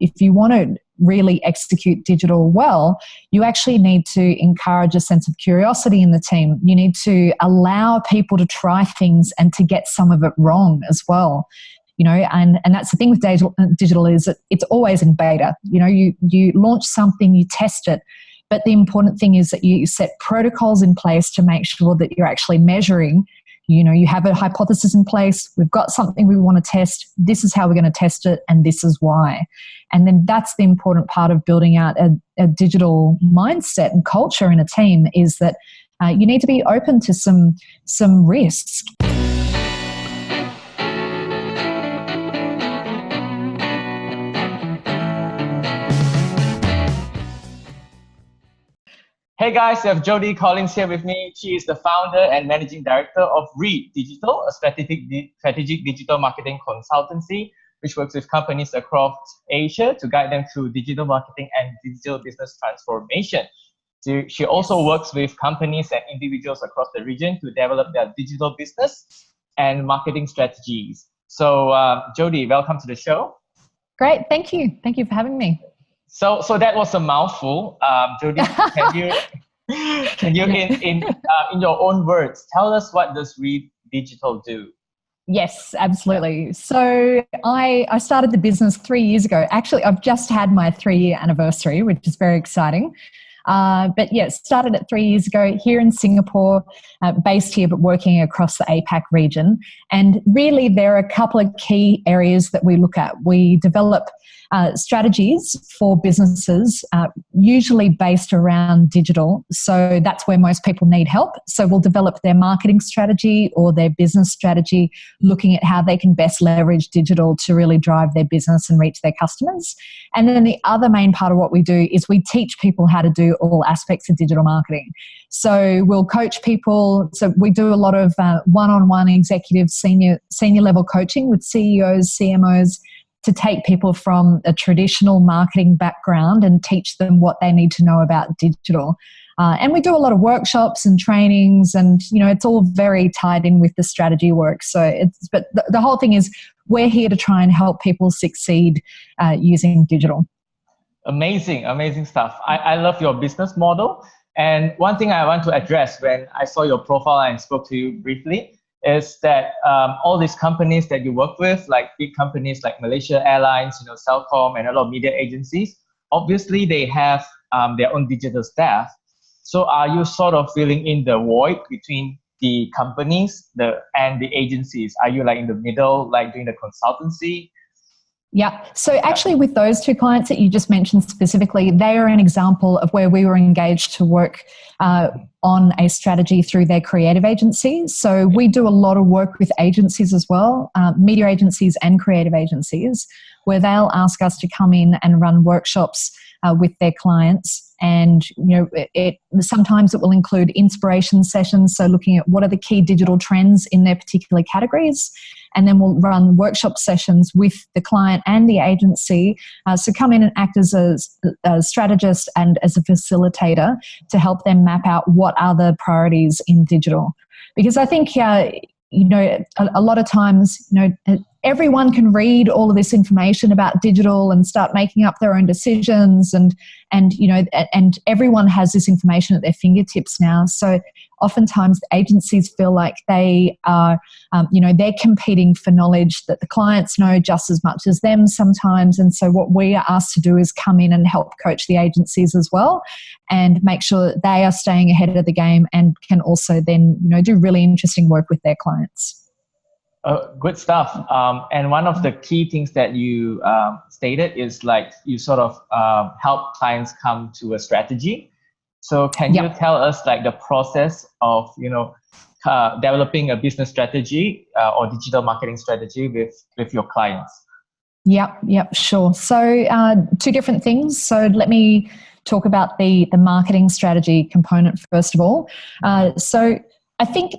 if you want to really execute digital well, you actually need to encourage a sense of curiosity in the team. You need to allow people to try things and to get some of it wrong as well. And that's the thing with digital is that it's always in beta. You launch something, you test it, but the important thing is that you set protocols in place to make sure that you're actually measuring. You have a hypothesis in place. We've got something we want to test. This is how we're going to test it, and this is why. And then that's the important part of building out a digital mindset and culture in a team, is that you need to be open to some risk. Hey guys, I have Jodie Collins here with me. She is the founder and managing director of Read Digital, a strategic digital marketing consultancy which works with companies across Asia to guide them through digital marketing and digital business transformation. She also works with companies and individuals across the region to develop their digital business and marketing strategies. So, Jodie, welcome to the show. Great, thank you. Thank you for having me. So that was a mouthful. Jodie, can you in your own words, tell us what does Read Digital do? Yes, absolutely. So I started the business 3 years ago. Actually, I've just had my 3-year anniversary, which is very exciting. But yeah, started it 3 years ago here in Singapore, based here, but working across the APAC region. And really, there are a couple of key areas that we look at. We develop strategies for businesses, usually based around digital. So that's where most people need help. So we'll develop their marketing strategy or their business strategy, looking at how they can best leverage digital to really drive their business and reach their customers. And then the other main part of what we do is we teach people how to do all aspects of digital marketing. So we'll coach people. So we do a lot of one-on-one executive senior level coaching with CEOs, CMOs, to take people from a traditional marketing background and teach them what they need to know about digital. And we do a lot of workshops and trainings, and it's all very tied in with the strategy work. But the whole thing is we're here to try and help people succeed using digital. Amazing stuff. I love your business model. And one thing I want to address when I saw your profile and spoke to you briefly is that all these companies that you work with, like big companies like Malaysia Airlines, Celcom, and a lot of media agencies, obviously they have their own digital staff. So are you sort of filling in the void between the companies and the agencies? Are you like in the middle, like doing the consultancy? Yeah. So actually with those two clients that you just mentioned specifically, they are an example of where we were engaged to work on a strategy through their creative agency. So we do a lot of work with agencies as well, media agencies and creative agencies, where they'll ask us to come in and run workshops with their clients. And sometimes it will include inspiration sessions, so looking at what are the key digital trends in their particular categories. And then we'll run workshop sessions with the client and the agency. So come in and act as a strategist and as a facilitator to help them map out what are the priorities in digital. Because I think, a lot of times, everyone can read all of this information about digital and start making up their own decisions, and everyone has this information at their fingertips now. So oftentimes the agencies feel like they are, they're competing for knowledge that the clients know just as much as them sometimes. And so what we are asked to do is come in and help coach the agencies as well, and make sure that they are staying ahead of the game and can also then, do really interesting work with their clients. Good stuff. And one of the key things that you stated is like you sort of help clients come to a strategy. So can you tell us like the process of, developing a business strategy or digital marketing strategy with your clients? Yep, sure. So two different things. So let me talk about the marketing strategy component first of all. So I think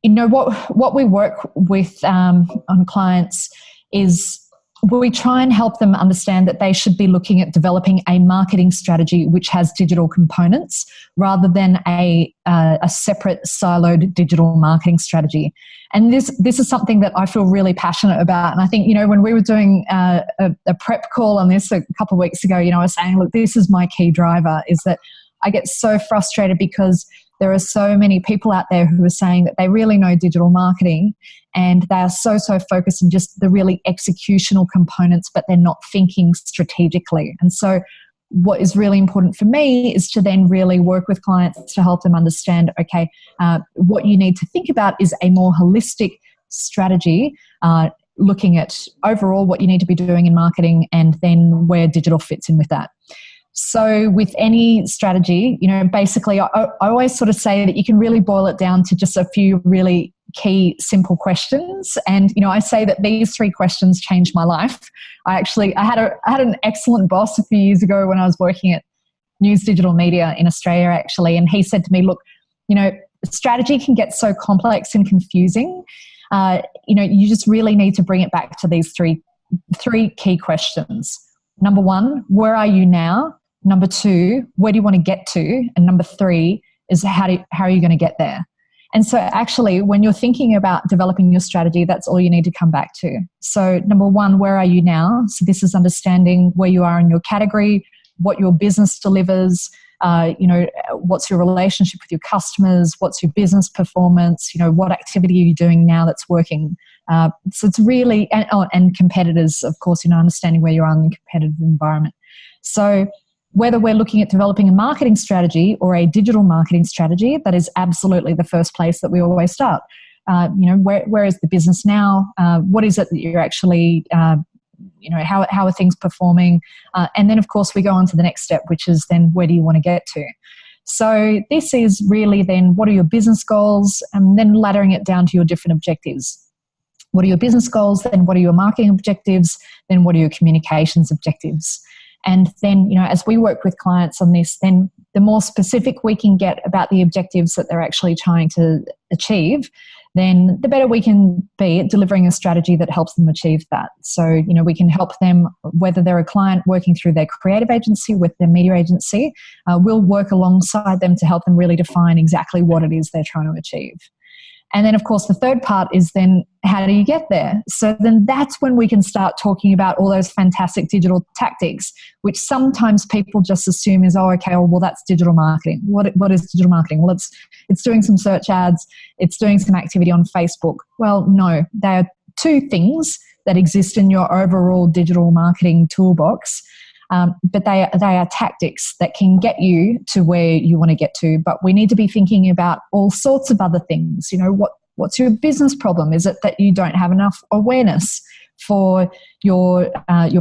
what we work with on clients is we try and help them understand that they should be looking at developing a marketing strategy which has digital components rather than a separate siloed digital marketing strategy. And this is something that I feel really passionate about. And I think, when we were doing a prep call on this a couple of weeks ago, I was saying, look, this is my key driver, is that I get so frustrated because there are so many people out there who are saying that they really know digital marketing and they are so focused on just the really executional components, but they're not thinking strategically. And so what is really important for me is to then really work with clients to help them understand, okay, what you need to think about is a more holistic strategy, looking at overall what you need to be doing in marketing and then where digital fits in with that. So with any strategy, basically I always sort of say that you can really boil it down to just a few really key, simple questions. And, I say that these 3 questions changed my life. I had an excellent boss a few years ago when I was working at News Digital Media in Australia, actually. And he said to me, look, strategy can get so complex and confusing. You just really need to bring it back to these three key questions. Number 1, where are you now? Number 2, where do you want to get to? And number 3 is how are you going to get there? And so actually, when you're thinking about developing your strategy, that's all you need to come back to. So number 1, where are you now? So this is understanding where you are in your category, what your business delivers, what's your relationship with your customers, what's your business performance, what activity are you doing now that's working. So it's really, and competitors, of course, understanding where you are in the competitive environment. So whether we're looking at developing a marketing strategy or a digital marketing strategy, that is absolutely the first place that we always start. Where is the business now? What is it that you're actually, how are things performing? And then, of course, we go on to the next step, which is then where do you want to get to? So this is really then what are your business goals, and then laddering it down to your different objectives. What are your business goals? Then what are your marketing objectives? Then what are your communications objectives? And then, as we work with clients on this, then the more specific we can get about the objectives that they're actually trying to achieve, then the better we can be at delivering a strategy that helps them achieve that. So, we can help them, whether they're a client working through their creative agency with their media agency, we'll work alongside them to help them really define exactly what it is they're trying to achieve. And then, of course, the third part is then how do you get there? So then that's when we can start talking about all those fantastic digital tactics, which sometimes people just assume is, that's digital marketing. What is digital marketing? Well, it's doing some search ads. It's doing some activity on Facebook. Well, no, they are 2 things that exist in your overall digital marketing toolbox. But they are tactics that can get you to where you want to get to. But we need to be thinking about all sorts of other things. What's your business problem? Is it that you don't have enough awareness for your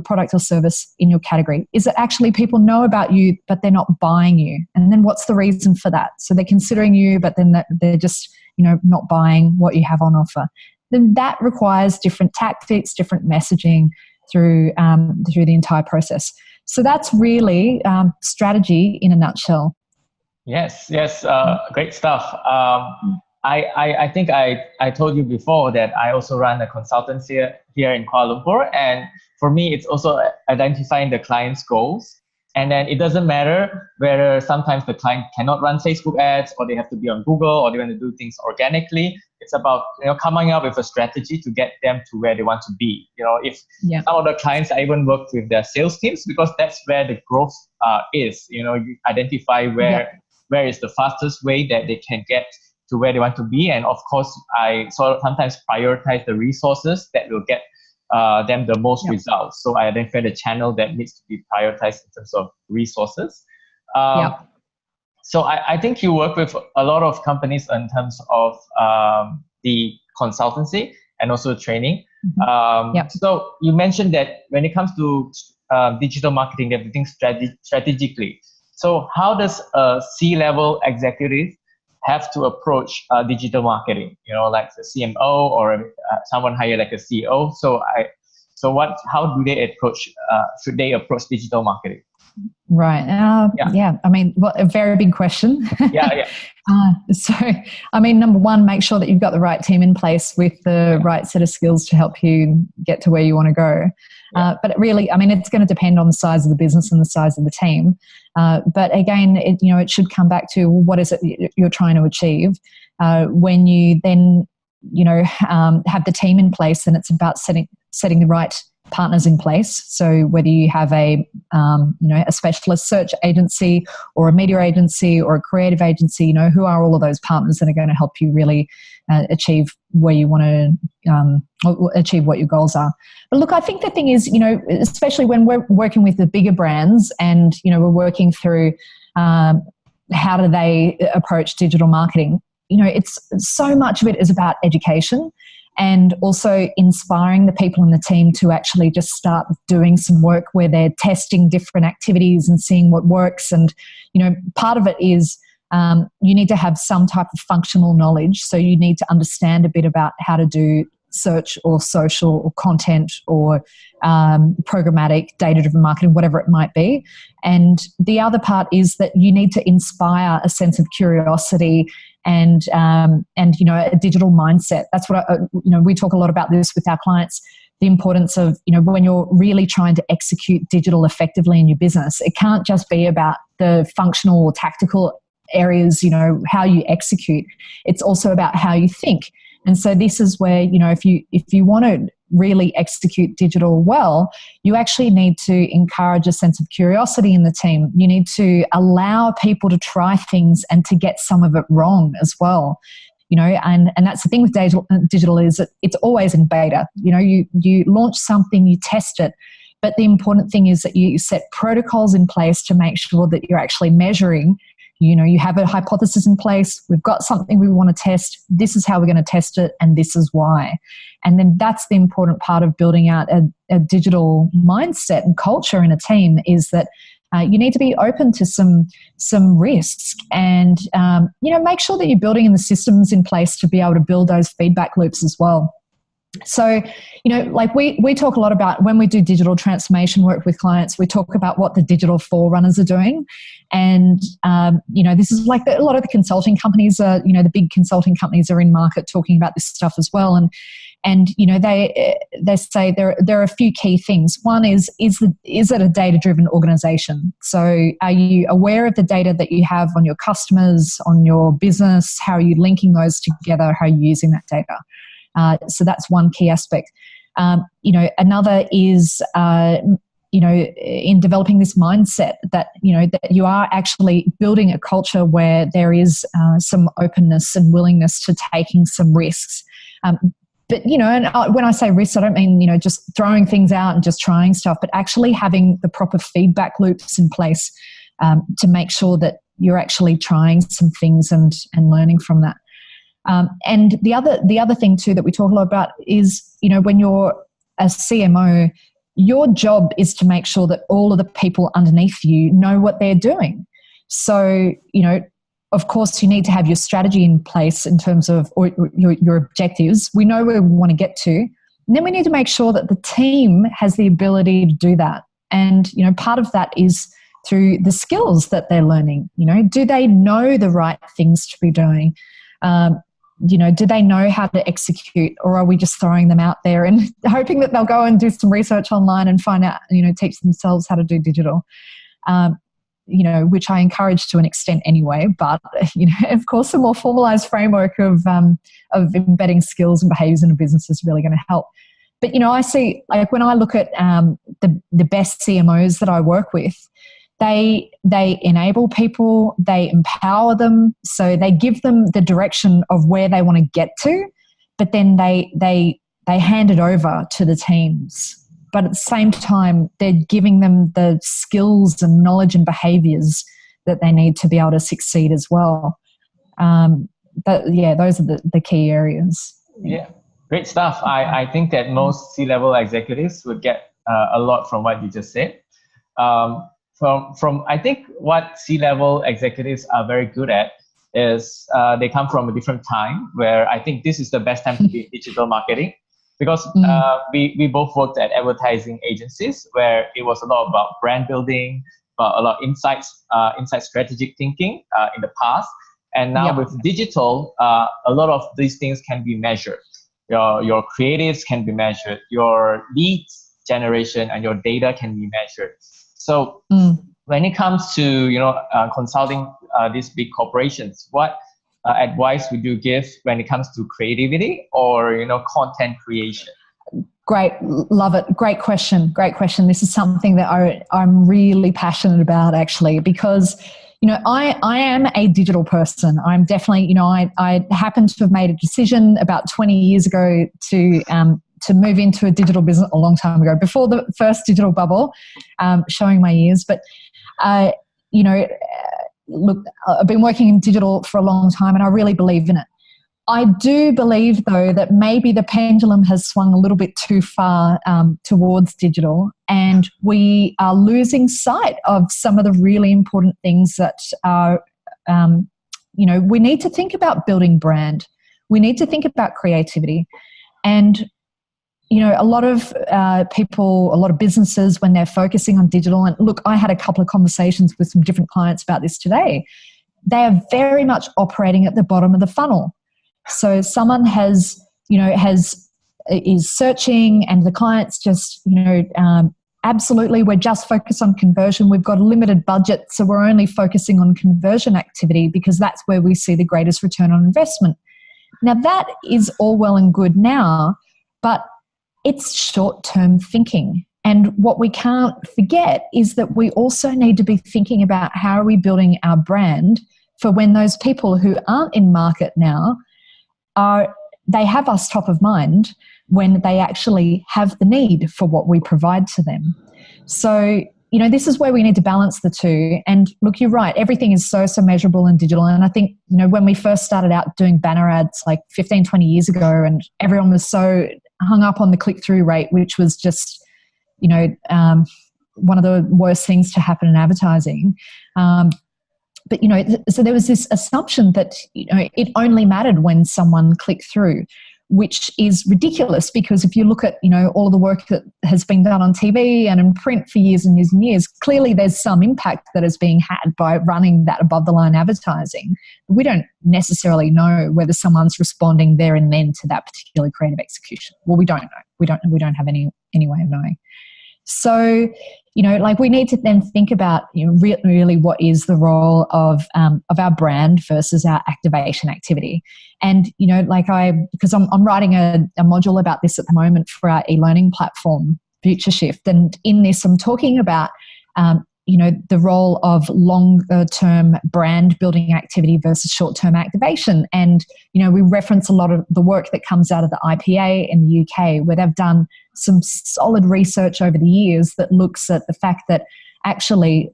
product or service in your category? Is it actually people know about you, but they're not buying you? And then what's the reason for that? So they're considering you, but then they're just not buying what you have on offer. Then that requires different tactics, different messaging through the entire process. So that's really strategy in a nutshell. Yes, great stuff. I think I told you before that I also run a consultancy here in Kuala Lumpur, and for me, it's also identifying the client's goals. And then it doesn't matter whether sometimes the client cannot run Facebook ads, or they have to be on Google, or they want to do things organically. It's about coming up with a strategy to get them to where they want to be. If some of the clients I even work with their sales teams, because that's where the growth is. You identify where is the fastest way that they can get to where they want to be, and of course, I sort of sometimes prioritize the resources that will get them the most results. So I identify the channel that needs to be prioritized in terms of resources. So I think you work with a lot of companies in terms of the consultancy and also training. So you mentioned that when it comes to digital marketing, they have to think strategically. So how does a C-level executive have to approach digital marketing? Like the CMO or someone hired like a CEO. So So how do they approach, should they approach digital marketing? Right. Yeah. I mean, a very big question. Yeah. So, I mean, number one, make sure that you've got the right team in place with the right set of skills to help you get to where you want to go. But really, I mean, it's going to depend on the size of the business and the size of the team. But again, it should come back to what is it you're trying to achieve. When you then, have the team in place, then it's about setting the right partners in place. So whether you have a specialist search agency or a media agency or a creative agency, who are all of those partners that are going to help you really achieve where you want to achieve what your goals are. But look, I think the thing is, especially when we're working with the bigger brands and, we're working through how do they approach digital marketing, it's so much of it is about education and also inspiring the people in the team to actually just start doing some work where they're testing different activities and seeing what works. And, part of it is you need to have some type of functional knowledge. So you need to understand a bit about how to do search or social or content or programmatic, data-driven marketing, whatever it might be. And the other part is that you need to inspire a sense of curiosity and a digital mindset. That's what we talk a lot about this with our clients. The importance of when you're really trying to execute digital effectively in your business, it can't just be about the functional or tactical areas. How you execute. It's also about how you think. And so this is where if you want to really execute digital well, you actually need to encourage a sense of curiosity in the team. You need to allow people to try things and to get some of it wrong as well. And that's the thing with digital is that it's always in beta. You launch something, you test it, but the important thing is that you set protocols in place to make sure that you're actually measuring. You have a hypothesis in place. We've got something we want to test. This is how we're going to test it, and this is why. And then that's the important part of building out a digital mindset and culture in a team is that you need to be open to some risk and, make sure that you're building in the systems in place to be able to build those feedback loops as well. So, like we talk a lot about when we do digital transformation work with clients, we talk about what the digital forerunners are doing. And, this is like a lot of the consulting companies are, the big consulting companies are in market talking about this stuff as well. And they say there are a few key things. One is it a data-driven organization? So are you aware of the data that you have on your customers, on your business? How are you linking those together? How are you using that data? So that's one key aspect. Another is, in developing this mindset that, that you are actually building a culture where there is some openness and willingness to taking some risks. But, and when I say risks, I don't mean, just throwing things out and just trying stuff, but actually having the proper feedback loops in place to make sure that you're actually trying some things and learning from that. And the other thing too that we talk a lot about is, when you're a CMO, your job is to make sure that all of the people underneath you know what they're doing. So, of course, you need to have your strategy in place in terms of or your objectives. We know where we want to get to. And then we need to make sure that the team has the ability to do that. And, part of that is through the skills that they're learning. Do they know the right things to be doing? Do they know how to execute, or are we just throwing them out there and hoping that they'll go and do some research online and find out, teach themselves how to do digital, which I encourage to an extent anyway. But, of course, a more formalized framework of embedding skills and behaviors in a business is really going to help. But, I see, like when I look at the best CMOs that I work with, they enable people, they empower them, so they give them the direction of where they want to get to, but then they hand it over to the teams. But at the same time, they're giving them the skills and knowledge and behaviors that they need to be able to succeed as well. Those are the key areas. Yeah, great stuff. I think that most C-level executives would get a lot from what you just said. From I think what C-level executives are very good at is they come from a different time where I think this is the best time to be in digital marketing. because we both worked at advertising agencies where it was a lot about brand building, about a lot of insight strategic thinking in the past. And now with digital, a lot of these things can be measured. Your creatives can be measured, your leads generation and your data can be measured. So when it comes to consulting these big corporations, what advice would you give when it comes to creativity or content creation? Great, love it. Great question. This is something that I'm really passionate about, actually, because I am a digital person. I'm definitely, I happen to have made a decision about 20 years ago to move into a digital business a long time ago, before the first digital bubble, showing my years. But, look, I've been working in digital for a long time and I really believe in it. I do believe, though, that maybe the pendulum has swung a little bit too far towards digital, and we are losing sight of some of the really important things that are, we need to think about building brand. We need to think about creativity. And, a lot of people, a lot of businesses, when they're focusing on digital, and look, I had a couple of conversations with some different clients about this today, they are very much operating at the bottom of the funnel. So someone is searching and the client's just, absolutely, we're just focused on conversion. We've got a limited budget, so we're only focusing on conversion activity because that's where we see the greatest return on investment. Now, that is all well and good now, but it's short-term thinking. And what we can't forget is that we also need to be thinking about how are we building our brand for when those people who aren't in market now they have us top of mind when they actually have the need for what we provide to them. So, this is where we need to balance the two. And look, you're right, everything is so measurable and digital. And I think, when we first started out doing banner ads like 15, 20 years ago, and everyone was so hung up on the click-through rate, which was just, one of the worst things to happen in advertising. But, so there was this assumption that, it only mattered when someone clicked through, which is ridiculous, because if you look at, all of the work that has been done on TV and in print for years and years and years, clearly there's some impact that is being had by running that above the line advertising. We don't necessarily know whether someone's responding there and then to that particular creative execution. Well, we don't know. We don't have any way of knowing. So, we need to then think about, really what is the role of our brand versus our activation activity. And, because I'm writing a module about this at the moment for our e-learning platform, Future Shift. And in this, I'm talking about, the role of longer-term brand building activity versus short-term activation. And, we reference a lot of the work that comes out of the IPA in the UK, where they've done some solid research over the years that looks at the fact that actually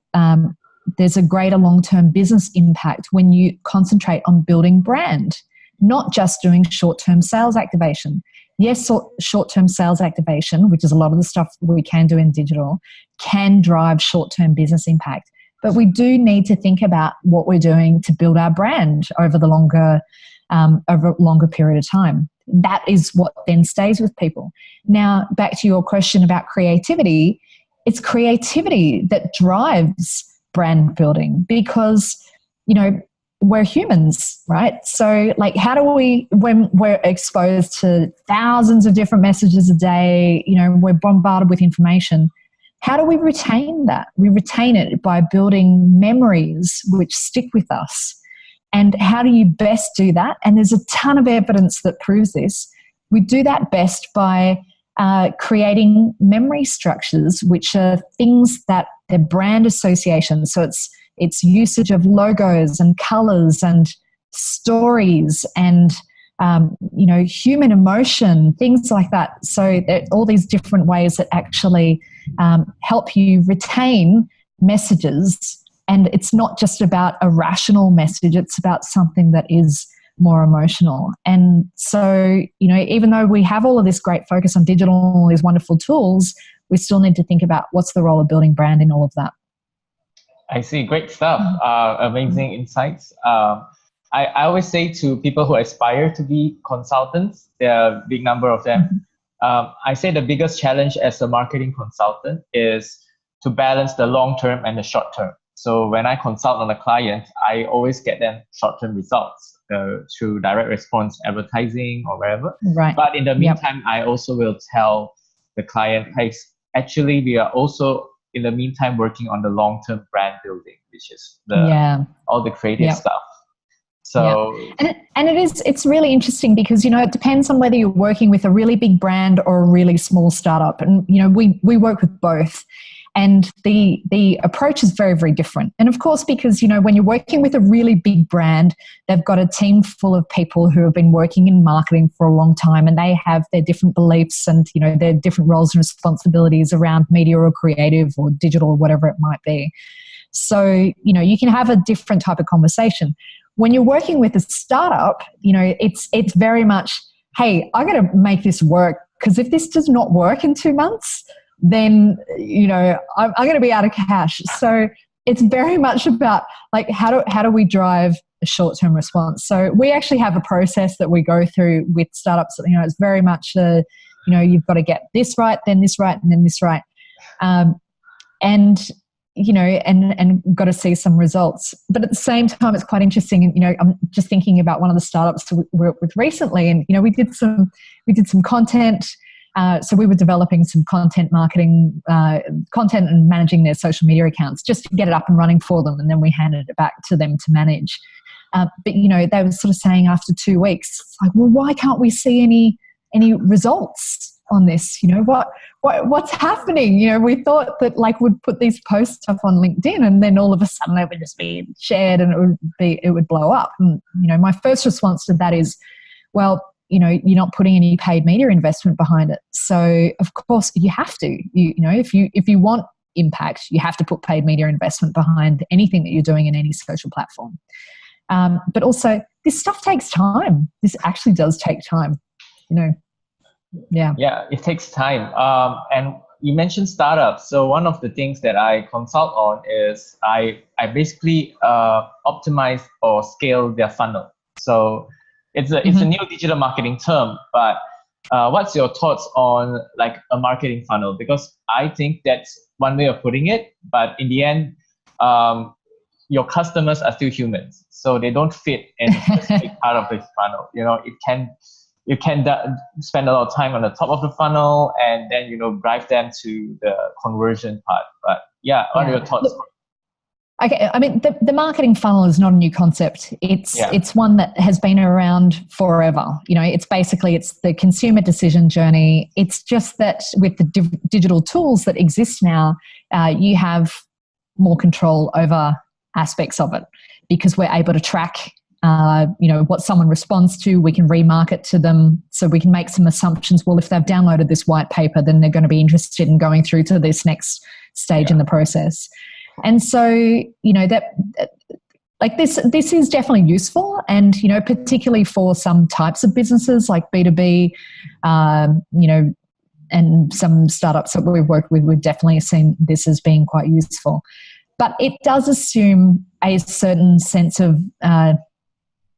there's a greater long-term business impact when you concentrate on building brand, not just doing short-term sales activation. Yes, short-term sales activation, which is a lot of the stuff we can do in digital, can drive short-term business impact. But we do need to think about what we're doing to build our brand over the longer period of time. That is what then stays with people. Now, back to your question about creativity, it's creativity that drives brand building because, we're humans, right? So how do we, when we're exposed to thousands of different messages a day, we're bombarded with information, how do we retain that? We retain it by building memories which stick with us. And how do you best do that? And there's a ton of evidence that proves this. We do that best by creating memory structures, which are things that they're brand associations. So it's usage of logos and colors and stories and, human emotion, things like that. So there are all these different ways that actually help you retain messages. And it's not just about a rational message, it's about something that is more emotional. And so, even though we have all of this great focus on digital and all these wonderful tools, we still need to think about what's the role of building brand in all of that. I see. Great stuff. Amazing insights. I always say to people who aspire to be consultants, there are a big number of them. I say the biggest challenge as a marketing consultant is to balance the long term and the short term. So when I consult on a client, I always get them short-term results through direct response advertising or wherever. Right. But in the meantime, I also will tell the client, hey, actually, we are also in the meantime working on the long-term brand building, which is all the creative stuff. So and it's really interesting because, it depends on whether you're working with a really big brand or a really small startup. And, we work with both. And the approach is very, very different. And of course, because, when you're working with a really big brand, they've got a team full of people who have been working in marketing for a long time, and they have their different beliefs and, their different roles and responsibilities around media or creative or digital or whatever it might be. So, you can have a different type of conversation. When you're working with a startup, it's very much, hey, I got to make this work, because if this does not work in 2 months, then, I'm going to be out of cash. So it's very much about like, how do we drive a short-term response? So we actually have a process that we go through with startups. It's very much, you've got to get this right, then this right, and then this right. And got to see some results. But at the same time, it's quite interesting. And, I'm just thinking about one of the startups we worked with recently, and, we did some content. So we were developing some content marketing, content and managing their social media accounts just to get it up and running for them. And then we handed it back to them to manage. But, they were sort of saying after 2 weeks, it's like, well, why can't we see any results on this? What's happening? We thought that like we'd put these posts up on LinkedIn and then all of a sudden they would just be shared and it would blow up. And, my first response to that is, well, you're not putting any paid media investment behind it. So of course you have to, if you want impact, you have to put paid media investment behind anything that you're doing in any social platform. But also this stuff takes time. This actually does take time, Yeah. Yeah, it takes time. And you mentioned startups. So one of the things that I consult on is I basically optimize or scale their funnel. So it's a new digital marketing term, but what's your thoughts on like a marketing funnel? Because I think that's one way of putting it, but in the end, your customers are still humans, so they don't fit in a specific part of the funnel. You can spend a lot of time on the top of the funnel and then drive them to the conversion part. But what are your thoughts? Okay, I mean, the marketing funnel is not a new concept. It's one that has been around forever. It's the consumer decision journey. It's just that with the digital tools that exist now, you have more control over aspects of it because we're able to track, what someone responds to. We can remarket to them, so we can make some assumptions. Well, if they've downloaded this white paper, then they're going to be interested in going through to this next stage in the process. And so, this is definitely useful, and, particularly for some types of businesses like B2B, and some startups that we've worked with, we've definitely seen this as being quite useful. But it does assume a certain sense of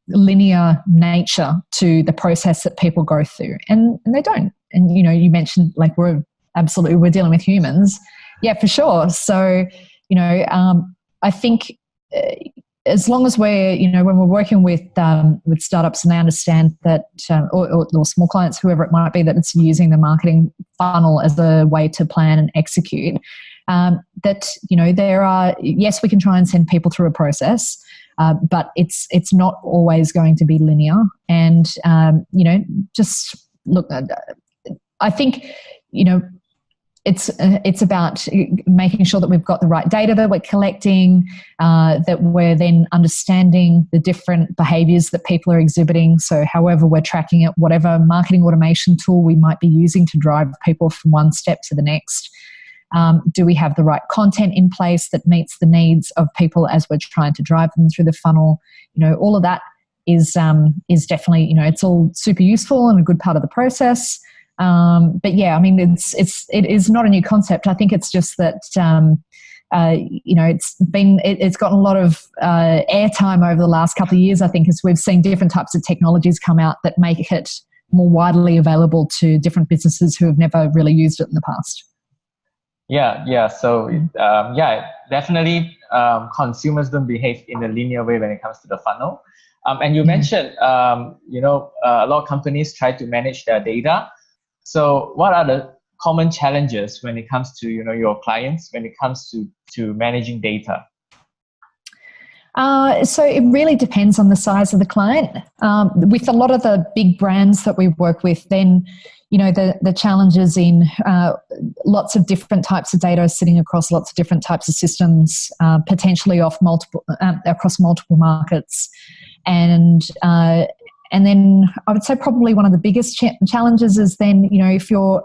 linear nature to the process that people go through, and they don't. And, you mentioned like we're dealing with humans. Yeah, for sure. So, I think as long as we're, when we're working with startups and they understand that, or small clients, whoever it might be, that it's using the marketing funnel as a way to plan and execute, that, there are, yes, we can try and send people through a process, but it's not always going to be linear. And, just look, I think, it's about making sure that we've got the right data that we're collecting, that we're then understanding the different behaviors that people are exhibiting. So however we're tracking it, whatever marketing automation tool we might be using to drive people from one step to the next. Do we have the right content in place that meets the needs of people as we're trying to drive them through the funnel? All of that is definitely, it's all super useful and a good part of the process. But yeah, I mean, it is not a new concept. I think it's just that, it's gotten a lot of airtime over the last couple of years, I think, as we've seen different types of technologies come out that make it more widely available to different businesses who have never really used it in the past. Yeah. So, definitely consumers don't behave in a linear way when it comes to the funnel. And you mentioned, a lot of companies try to manage their data. So what are the common challenges when it comes to, your clients, when it comes to managing data? So it really depends on the size of the client. With a lot of the big brands that we work with, then the challenges in lots of different types of data sitting across lots of different types of systems, potentially across multiple markets, and then I would say probably one of the biggest challenges is then if you're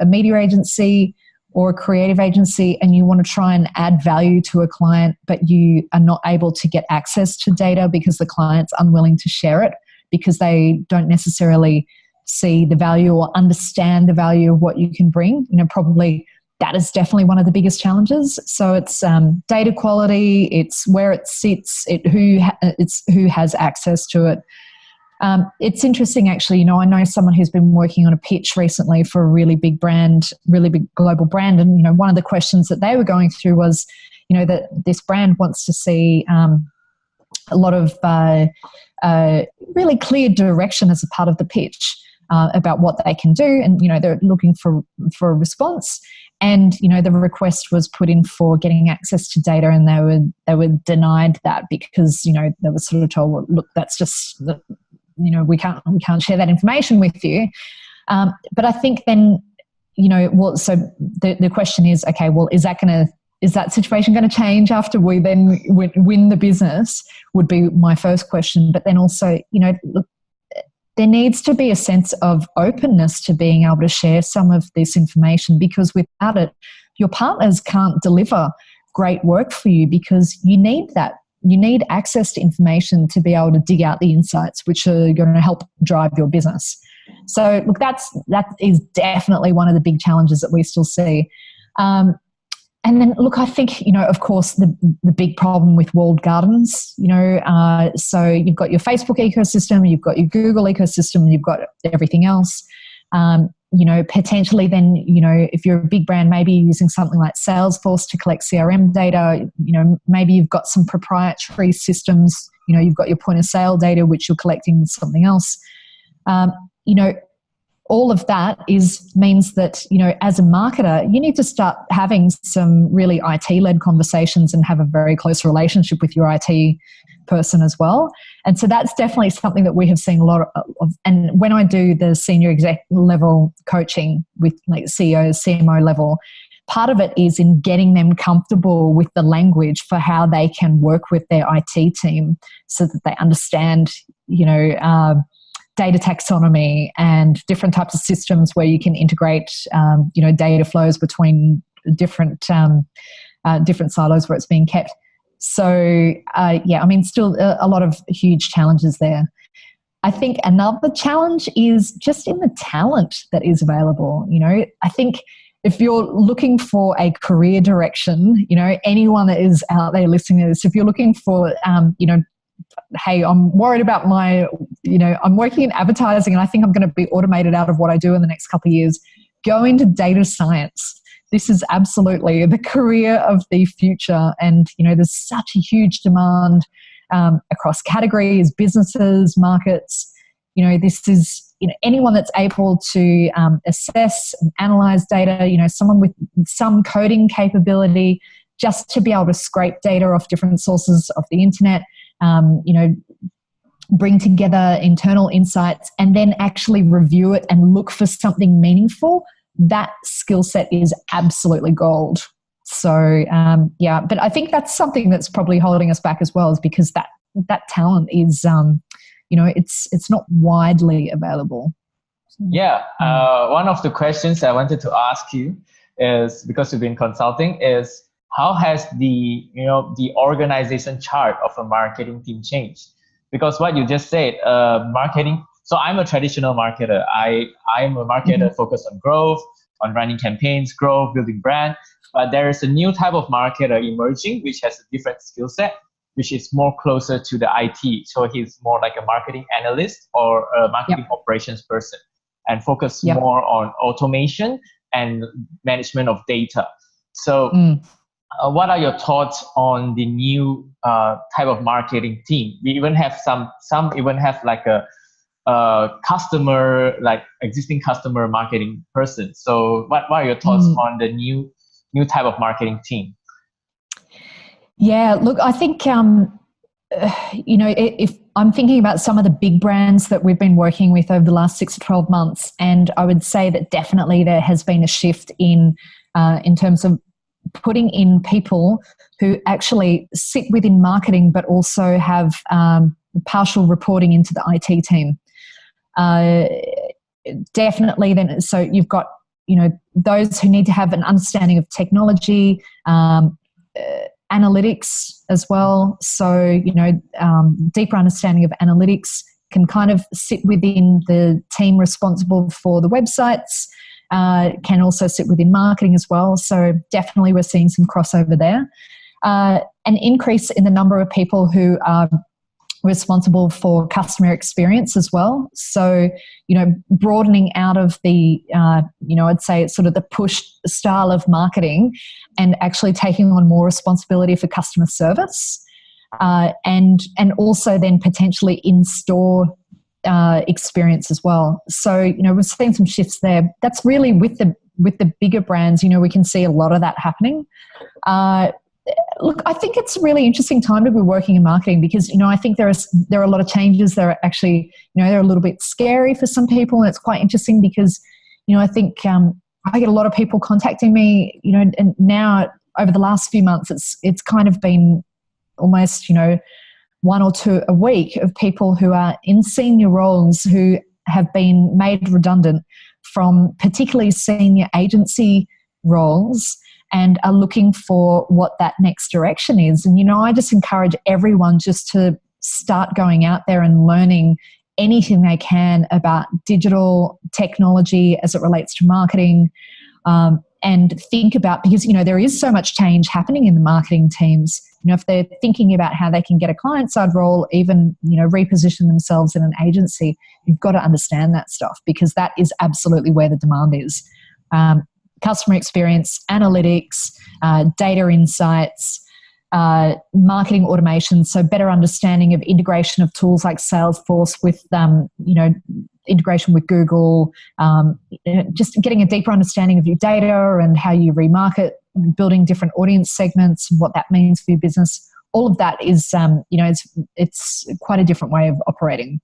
a media agency or a creative agency and you want to try and add value to a client, but you are not able to get access to data because the client's unwilling to share it because they don't necessarily see the value or understand the value of what you can bring, probably that is definitely one of the biggest challenges. So it's data quality, it's where it sits, it's who has access to it. It's interesting, actually. I know someone who's been working on a pitch recently for a really big brand, really big global brand, and one of the questions that they were going through was, that this brand wants to see a lot of really clear direction as a part of the pitch about what they can do, and they're looking for a response. And the request was put in for getting access to data, and they were denied that because they were sort of told, well, look, that's just we can't share that information with you. But I think then, so the question is, okay, well, is that situation going to change after we then win the business, would be my first question. But then also, look, there needs to be a sense of openness to being able to share some of this information, because without it, your partners can't deliver great work for you, because you need that. You need access to information to be able to dig out the insights which are going to help drive your business. So look, that is definitely one of the big challenges that we still see. And then look, I think, of course, the big problem with walled gardens, so you've got your Facebook ecosystem, you've got your Google ecosystem, you've got everything else. Potentially then, if you're a big brand, maybe you're using something like Salesforce to collect CRM data, maybe you've got some proprietary systems, you've got your point of sale data, which you're collecting with something else. All of that means that, as a marketer, you need to start having some really IT-led conversations and have a very close relationship with your IT person as well. And so that's definitely something that we have seen a lot of. And when I do the senior exec level coaching with like CEOs, CMO level, part of it is in getting them comfortable with the language for how they can work with their IT team so that they understand, data taxonomy and different types of systems where you can integrate, data flows between different silos where it's being kept. So, still a lot of huge challenges there. I think another challenge is just in the talent that is available. I think if you're looking for a career direction, anyone that is out there listening to this, if you're looking for, hey, I'm worried about I'm working in advertising and I think I'm going to be automated out of what I do in the next couple of years, go into data science. This is absolutely the career of the future. And, there's such a huge demand across categories, businesses, markets. This is, anyone that's able to assess and analyze data, someone with some coding capability just to be able to scrape data off different sources of the internet, bring together internal insights and then actually review it and look for something meaningful. That skill set is absolutely gold. So, but I think that's something that's probably holding us back as well, is because that talent is, it's not widely available. Yeah. One of the questions I wanted to ask you is, because you've been consulting, is how has the organization chart of a marketing team changed? Because what you just said, marketing. So I'm a traditional marketer. I'm a marketer focused on growth, on running campaigns, growth, building brand. But there is a new type of marketer emerging, which has a different skill set, which is more closer to the IT. So he's more like a marketing analyst or a marketing operations person, and focus more on automation and management of data. So what are your thoughts on the new type of marketing team? We even have some even have like a customer, like existing customer marketing person. So what are your thoughts on the new type of marketing team? Yeah, look, I think, if I'm thinking about some of the big brands that we've been working with over the last 6 to 12 months, and I would say that definitely there has been a shift in terms of putting in people who actually sit within marketing, but also have partial reporting into the IT team. Definitely then, so you've got, those who need to have an understanding of technology, analytics as well. So, deeper understanding of analytics can kind of sit within the team responsible for the websites, can also sit within marketing as well. So definitely we're seeing some crossover there. An increase in the number of people who are responsible for customer experience as well. So, broadening out of the, I'd say it's sort of the push style of marketing and actually taking on more responsibility for customer service, and also then potentially in-store experience as well. So, we've seen some shifts there. That's really with the bigger brands, we can see a lot of that happening. Look, I think it's a really interesting time to be working in marketing because, I think there are a lot of changes that are actually, they're a little bit scary for some people, and it's quite interesting because, I think I get a lot of people contacting me, and now over the last few months, it's kind of been almost, 1 or 2 a week of people who are in senior roles who have been made redundant from particularly senior agency roles and are looking for what that next direction is. And, I just encourage everyone just to start going out there and learning anything they can about digital technology as it relates to marketing, and think about, because, there is so much change happening in the marketing teams. If they're thinking about how they can get a client-side role, even, reposition themselves in an agency, you've got to understand that stuff because that is absolutely where the demand is. Customer experience, analytics, data insights, marketing automation, so better understanding of integration of tools like Salesforce with, integration with Google, just getting a deeper understanding of your data and how you remarket, building different audience segments, what that means for your business. All of that is, it's quite a different way of operating.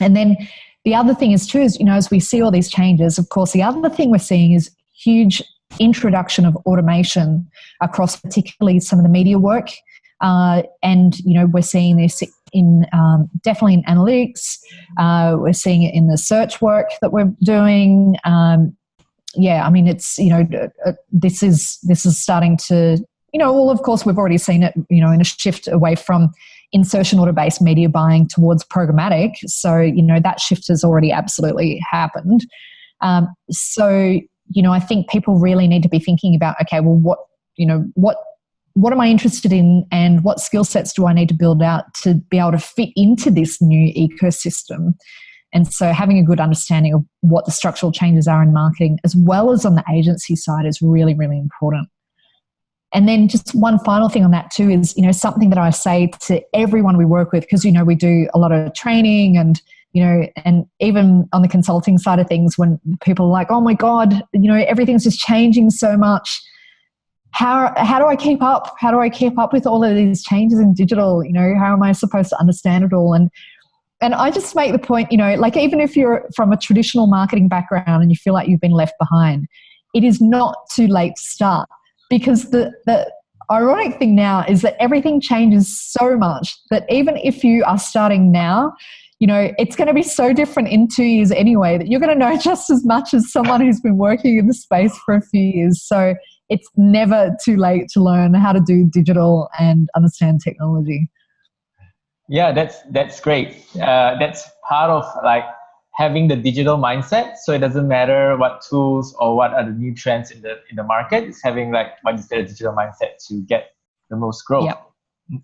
And then the other thing is too, is, as we see all these changes, of course, the other thing we're seeing is huge introduction of automation across particularly some of the media work. And, we're seeing this in definitely in analytics. We're seeing it in the search work that we're doing. It's, this is starting to, well, of course, we've already seen it, in a shift away from insertion order-based media buying towards programmatic. So, that shift has already absolutely happened. I think people really need to be thinking about, okay, well, what am I interested in and what skill sets do I need to build out to be able to fit into this new ecosystem? And so having a good understanding of what the structural changes are in marketing as well as on the agency side is really, really important. And then just one final thing on that too is, something that I say to everyone we work with, because, we do a lot of training and, and even on the consulting side of things, when people are like, oh my God, everything's just changing so much. How do I keep up? How do I keep up with all of these changes in digital? How am I supposed to understand it all? And I just make the point, like even if you're from a traditional marketing background and you feel like you've been left behind, it is not too late to start, because the ironic thing now is that everything changes so much that even if you are starting now, it's going to be so different in 2 years anyway that you're going to know just as much as someone who's been working in the space for a few years. So it's never too late to learn how to do digital and understand technology. Yeah, that's great. That's part of like having the digital mindset. So it doesn't matter what tools or what are the new trends in the market. It's having like what you said, a digital mindset to get the most growth. Yep.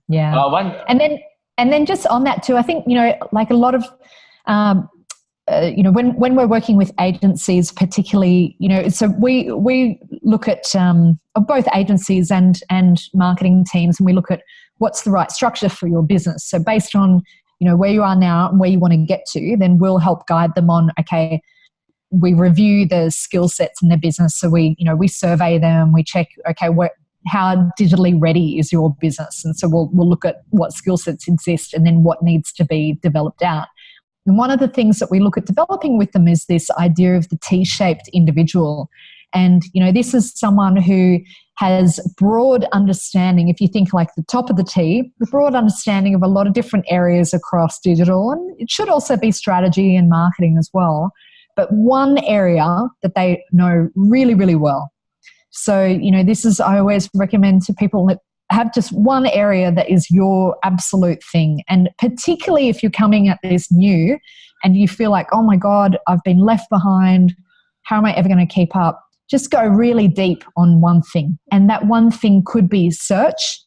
Yeah. One. And then just on that too, I think, like a lot of, when we're working with agencies, particularly, so we look at both agencies and marketing teams, and we look at what's the right structure for your business. So based on, where you are now and where you want to get to, then we'll help guide them on, okay, we review the skill sets in their business. So we survey them, we check, okay, how digitally ready is your business? And so we'll look at what skill sets exist and then what needs to be developed out. And one of the things that we look at developing with them is this idea of the T-shaped individual. And, this is someone who has broad understanding, if you think like the top of the T, the broad understanding of a lot of different areas across digital, and it should also be strategy and marketing as well, but one area that they know really, really well. So, this is, I always recommend to people that have just one area that is your absolute thing. And particularly if you're coming at this new and you feel like, oh my God, I've been left behind. How am I ever going to keep up? Just go really deep on one thing. And that one thing could be search.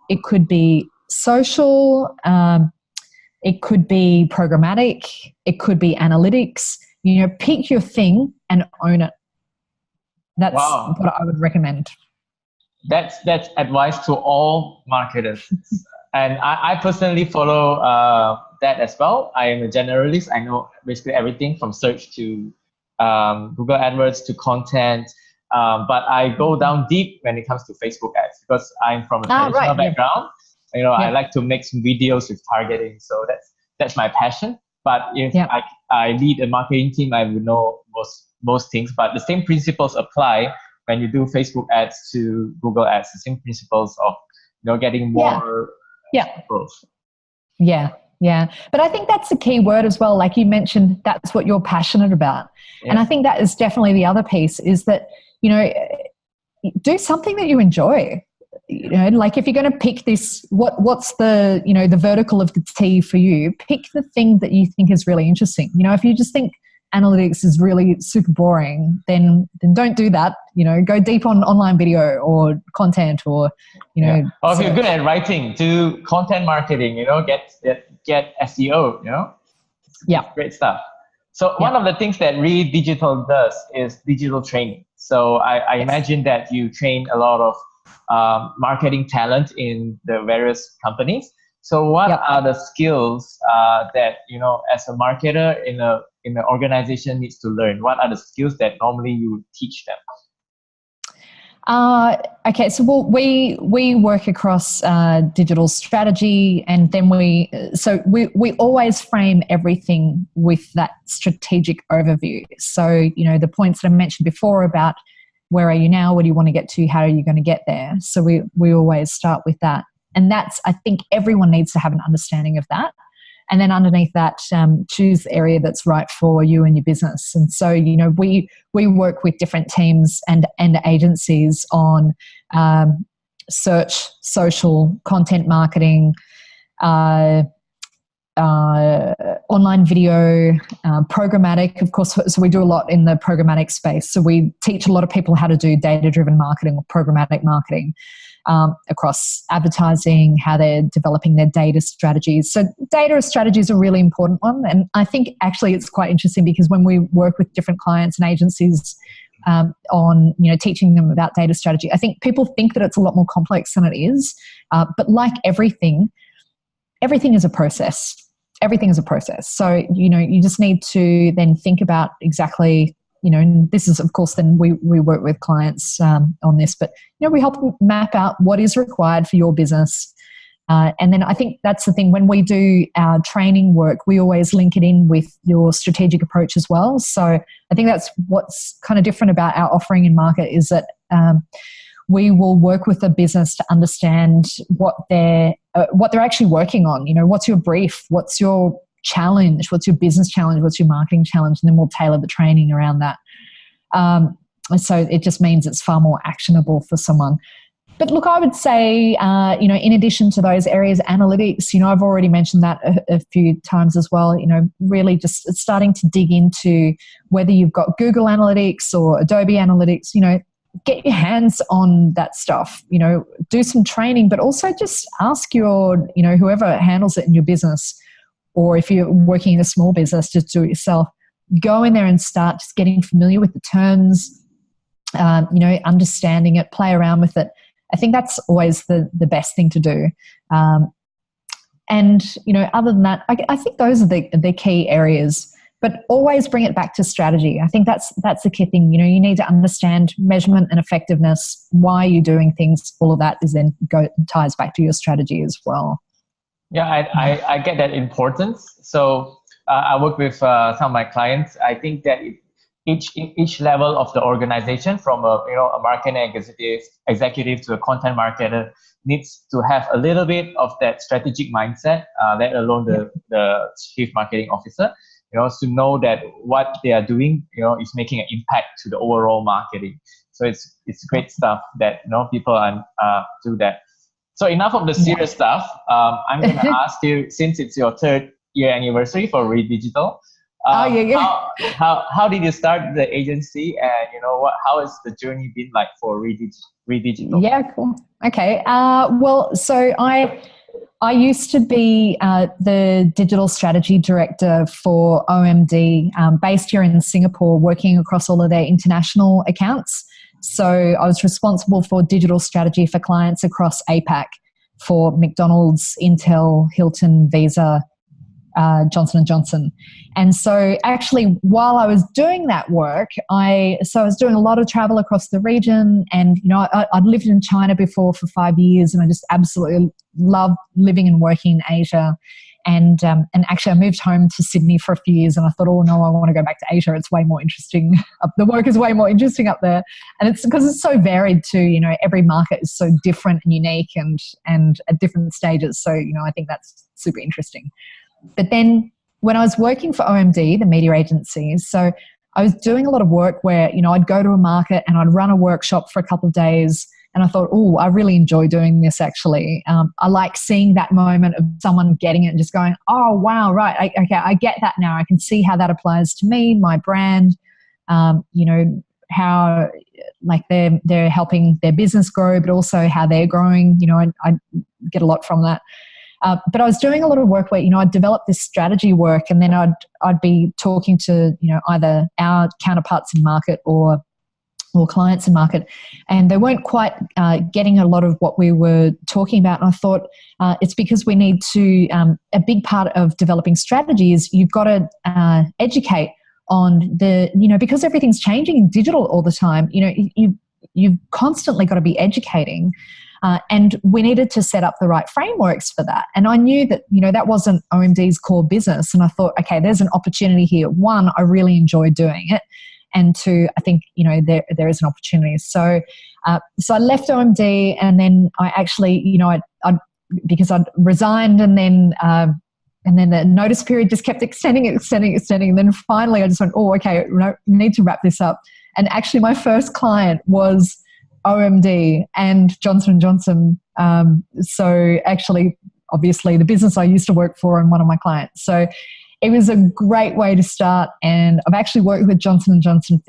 It could be social. It could be programmatic. It could be analytics. Pick your thing and own it. That's what I would recommend. That's advice to all marketers. And I personally follow that as well. I am a generalist. I know basically everything from search to Google AdWords to content. But I go down deep when it comes to Facebook ads because I'm from a traditional background. I like to make some videos with targeting. So that's my passion. But if I lead a marketing team, I would know most things. But the same principles apply when you do Facebook ads to Google ads. The same principles of getting more growth. Yeah. But I think that's the key word as well. Like you mentioned, that's what you're passionate about. Yeah. And I think that is definitely the other piece is that, do something that you enjoy. Like if you're going to pick this, what's the, the vertical of the T for you, pick the thing that you think is really interesting. If you just think analytics is really super boring, then don't do that. Go deep on online video or content or, Or if you're good at writing, do content marketing, get SEO, Great stuff. So one of the things that Really Digital does is digital training. So I imagine that you train a lot of marketing talent in the various companies. So what are the skills that, as a marketer in an organization needs to learn? What are the skills that normally you teach them? Okay, so we work across digital strategy, and then we always frame everything with that strategic overview. So, the points that I mentioned before about where are you now, what do you want to get to, how are you going to get there? So we always start with that. And I think everyone needs to have an understanding of that. And then underneath that, choose the area that's right for you and your business. And so, we work with different teams and agencies on search, social, content marketing, online video, programmatic, of course. So we do a lot in the programmatic space. So we teach a lot of people how to do data-driven marketing or programmatic marketing. Across advertising, how they're developing their data strategies. So data strategies are a really important one. And I think actually it's quite interesting because when we work with different clients and agencies on, teaching them about data strategy, I think people think that it's a lot more complex than it is. But like everything is a process. Everything is a process. So, you just need to then think about exactly, and this is, of course, then we work with clients on this, but, we help them map out what is required for your business. And then I think that's the thing. When we do our training work, we always link it in with your strategic approach as well. So I think that's what's kind of different about our offering in market is that we will work with a business to understand what they're actually working on. What's your brief? What's your challenge? What's your business challenge? What's your marketing challenge? And then we'll tailor the training around that. So it just means it's far more actionable for someone. But look, I would say, in addition to those areas, analytics, I've already mentioned that a few times as well, really just starting to dig into whether you've got Google Analytics or Adobe Analytics, get your hands on that stuff, do some training, but also just ask your, whoever handles it in your business, or if you're working in a small business, just do it yourself. Go in there and start just getting familiar with the terms, understanding it, play around with it. I think that's always the best thing to do. And other than that, I think those are the key areas. But always bring it back to strategy. I think that's the key thing. You need to understand measurement and effectiveness, why you're doing things. All of that is then ties back to your strategy as well. Yeah, I get that importance. So I work with some of my clients. I think that each level of the organization, from a marketing executive to a content marketer, needs to have a little bit of that strategic mindset, let alone the chief marketing officer. To know that what they are doing, is making an impact to the overall marketing. So it's great stuff that people do that. So enough of the serious stuff. I'm going to ask you, since it's your 3rd year anniversary for Read Digital, how did you start the agency, and how has the journey been like for Read Digital? Yeah, cool. Okay. So I used to be the digital strategy director for OMD, based here in Singapore, working across all of their international accounts. So I was responsible for digital strategy for clients across APAC for McDonald's, Intel, Hilton, Visa, Johnson & Johnson. And so actually while I was doing that work, I was doing a lot of travel across the region, and I'd lived in China before for 5 years, and I just absolutely loved living and working in Asia. And actually I moved home to Sydney for a few years, and I thought, oh no, I want to go back to Asia. It's way more interesting. The work is way more interesting up there. And it's because it's so varied too. Every market is so different and unique and at different stages. So, I think that's super interesting. But then when I was working for OMD, the media agency, so I was doing a lot of work where, I'd go to a market and I'd run a workshop for a couple of days, and I thought, oh, I really enjoy doing this actually. I like seeing that moment of someone getting it and just going, oh, wow, right, okay, I get that now. I can see how that applies to me, my brand, how like they're helping their business grow, but also how they're growing. I get a lot from that. But I was doing a lot of work where, I'd develop this strategy work, and then I'd be talking to, either our counterparts in market or clients in market, and they weren't quite getting a lot of what we were talking about. And I thought it's because we need to, a big part of developing strategy is you've got to educate on because everything's changing in digital all the time. You've constantly got to be educating. And we needed to set up the right frameworks for that. And I knew that, that wasn't OMD's core business. And I thought, okay, there's an opportunity here. One, I really enjoy doing it. And two, I think, there is an opportunity. So I left OMD, and then I actually, because I'd resigned, and then the notice period just kept extending. And then finally I just went, oh, okay, need to wrap this up. And actually my first client was OMD and Johnson & Johnson. So actually, obviously, the business I used to work for and one of my clients. So it was a great way to start. And I've actually worked with Johnson & Johnson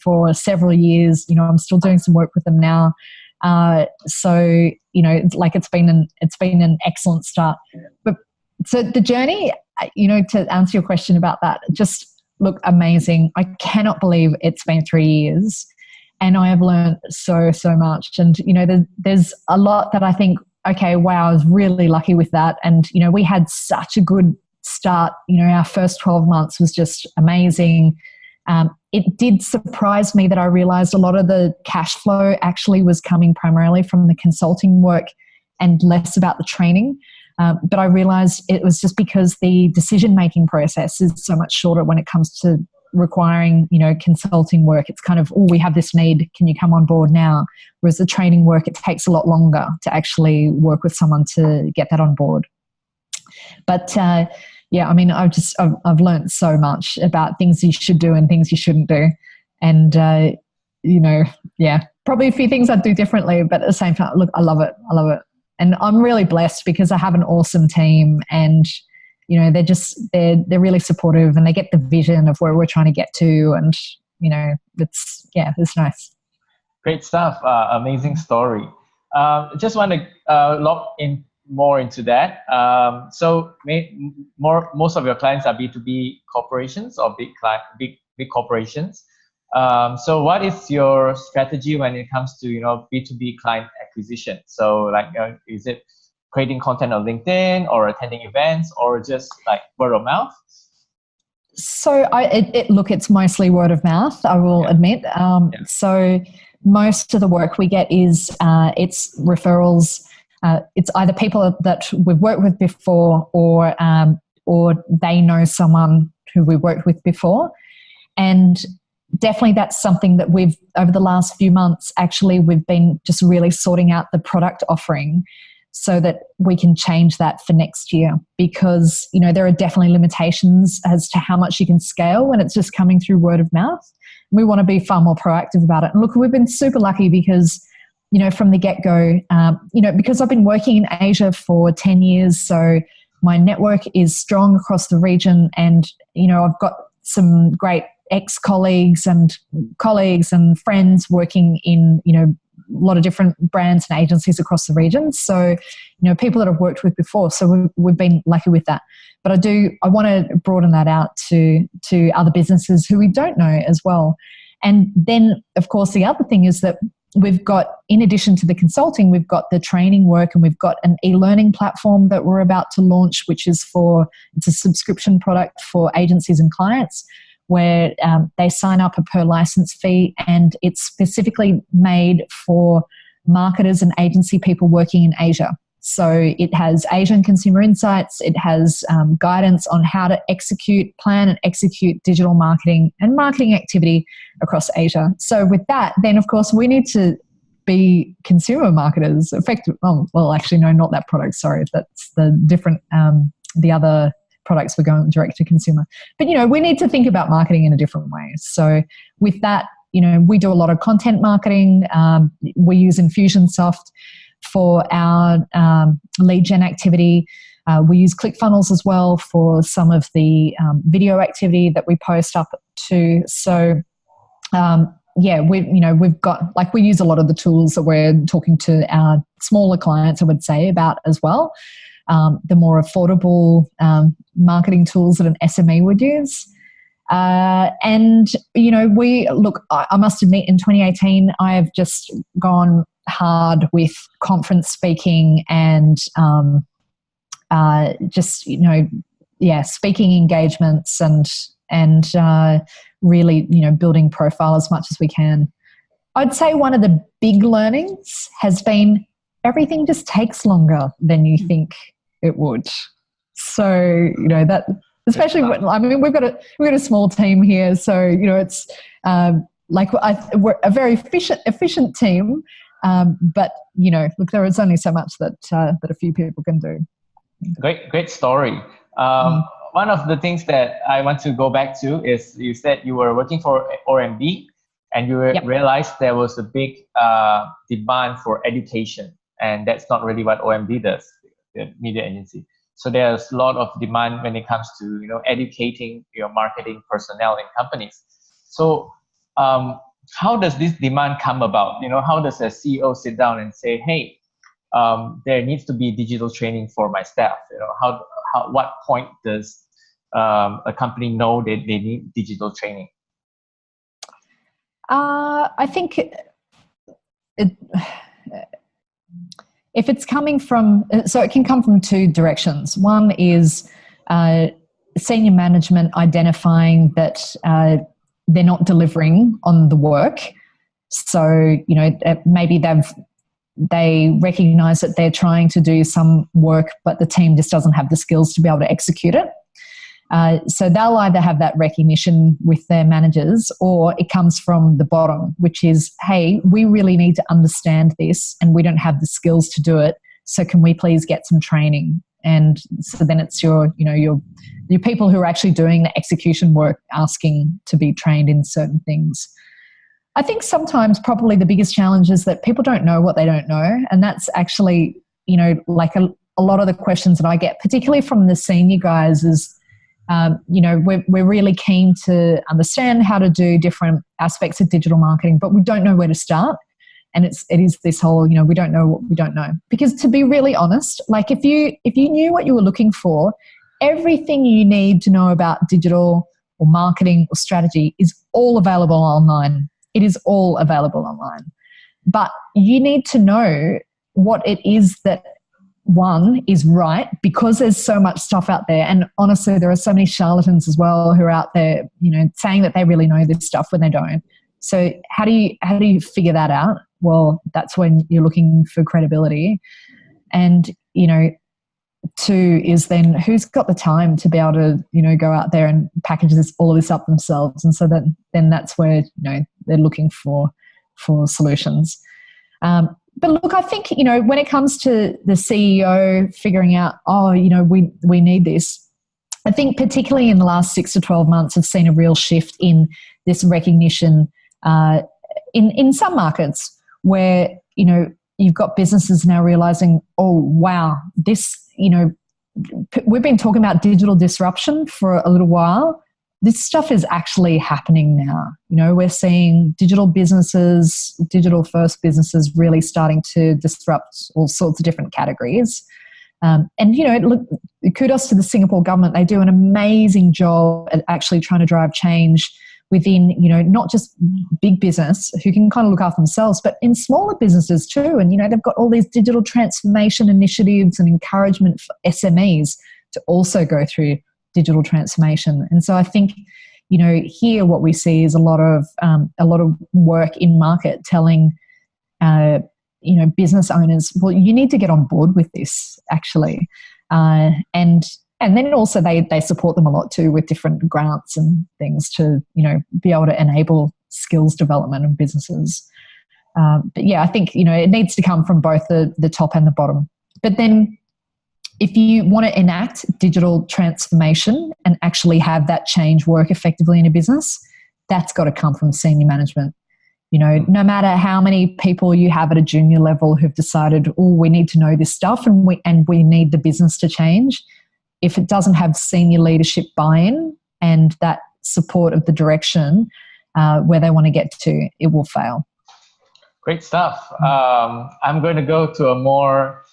for several years. I'm still doing some work with them now. So, it's been an excellent start. But so the journey, to answer your question about that, just look amazing. I cannot believe it's been 3 years. And I have learned so much. And, there's a lot that I think, okay, wow, I was really lucky with that. And, we had such a good start. Our first 12 months was just amazing. It did surprise me that I realized a lot of the cash flow actually was coming primarily from the consulting work and less about the training. But I realized it was just because the decision-making process is so much shorter when it comes to requiring, consulting work. It's kind of, oh, we have this need, can you come on board now? Whereas the training work, it takes a lot longer to actually work with someone to get that on board. But I've learned so much about things you should do and things you shouldn't do. And, probably a few things I'd do differently, but at the same time, look, I love it. And I'm really blessed because I have an awesome team, and they're really supportive, and they get the vision of where we're trying to get to, and it's nice. Great stuff. Amazing story. Just want to log in more into that. Most of your clients are B2B corporations or big corporations. So what is your strategy when it comes to B2B client acquisition? So like is it creating content on LinkedIn or attending events or just like word of mouth? So look, it's mostly word of mouth, I will admit. So most of the work we get is it's referrals. It's either people that we've worked with before or they know someone who we worked with before. And definitely that's something that we've, over the last few months, actually we've been just really sorting out the product offering so that we can change that for next year, because there are definitely limitations as to how much you can scale when it's just coming through word of mouth. We want to be far more proactive about it. And look, we've been super lucky because from the get-go, because I've been working in Asia for 10 years, so my network is strong across the region, and I've got some great ex-colleagues and colleagues and friends working in a lot of different brands and agencies across the region. So, people that I've worked with before. So we've been lucky with that. But I want to broaden that out to other businesses who we don't know as well. And then, of course, the other thing is that we've got, in addition to the consulting, we've got the training work, and we've got an e-learning platform that we're about to launch, which is it's a subscription product for agencies and clients, where they sign up a per license fee, and it's specifically made for marketers and agency people working in Asia. So it has Asian consumer insights, it has guidance on how to plan and execute digital marketing and marketing activity across Asia. So with that, then of course we need to be consumer marketers, effective. Well, actually, no, not that product. Sorry, that's the different, the other products we're going direct to consumer. But, we need to think about marketing in a different way. So with that, we do a lot of content marketing. We use Infusionsoft for our lead gen activity. We use ClickFunnels as well for some of the video activity that we post up to. So, we've got, we use a lot of the tools that we're talking to our smaller clients, I would say, about as well. The more affordable marketing tools that an SME would use. I must admit, in 2018, I have just gone hard with conference speaking and speaking engagements and really, building profile as much as we can. I'd say one of the big learnings has been everything just takes longer than you think it would. So, that, especially when, we've got a small team here. So, it's we're a very efficient team. But, look, there is only so much that a few people can do. Great story. One of the things that I want to go back to is you said you were working for OMB and you realized there was a big demand for education, and that's not really what OMB does, the media agency. So there's a lot of demand when it comes to educating your marketing personnel in companies. So how does this demand come about? How does a CEO sit down and say, hey, there needs to be digital training for my staff? What point does a company know that they need digital training? I think if it's coming from, so it can come from two directions. One is senior management identifying that they're not delivering on the work. So, maybe they recognize that they're trying to do some work, but the team just doesn't have the skills to be able to execute it. So they'll either have that recognition with their managers, or it comes from the bottom, which is, hey, we really need to understand this and we don't have the skills to do it. So can we please get some training? And so then it's your people who are actually doing the execution work asking to be trained in certain things. I think sometimes probably the biggest challenge is that people don't know what they don't know. And that's actually, a lot of the questions that I get, particularly from the senior guys, is, we're really keen to understand how to do different aspects of digital marketing, but we don't know where to start. And it is this whole, we don't know what we don't know. Because to be really honest, like if you knew what you were looking for, everything you need to know about digital or marketing or strategy is all available online. It is all available online. But you need to know what it is that, one, is right, because there's so much stuff out there. And honestly, there are so many charlatans as well who are out there, saying that they really know this stuff when they don't. So how do you figure that out? Well, that's when you're looking for credibility. And, two is then who's got the time to be able to, go out there and package all of this up themselves. And so then that's where, they're looking for solutions. But look, I think, when it comes to the CEO figuring out, we need this, I think particularly in the last 6 to 12 months, I've seen a real shift in this recognition in some markets where, you've got businesses now realizing, oh, wow, this, we've been talking about digital disruption for a little while. This stuff is actually happening now. We're seeing digital businesses, digital first businesses really starting to disrupt all sorts of different categories. And, look, kudos to the Singapore government. They do an amazing job at actually trying to drive change within, not just big business who can kind of look after themselves, but in smaller businesses too. And, they've got all these digital transformation initiatives and encouragement for SMEs to also go through digital transformation. And so I think, here what we see is a lot of work in market telling, business owners, well, you need to get on board with this actually. And then also they support them a lot too with different grants and things to, be able to enable skills development in businesses. But yeah, I think, it needs to come from both the top and the bottom. But then if you want to enact digital transformation and actually have that change work effectively in a business, that's got to come from senior management. No matter how many people you have at a junior level who've decided, oh, we need to know this stuff and we need the business to change. If it doesn't have senior leadership buy-in and that support of the direction where they want to get to, it will fail. Great stuff. I'm going to go to a more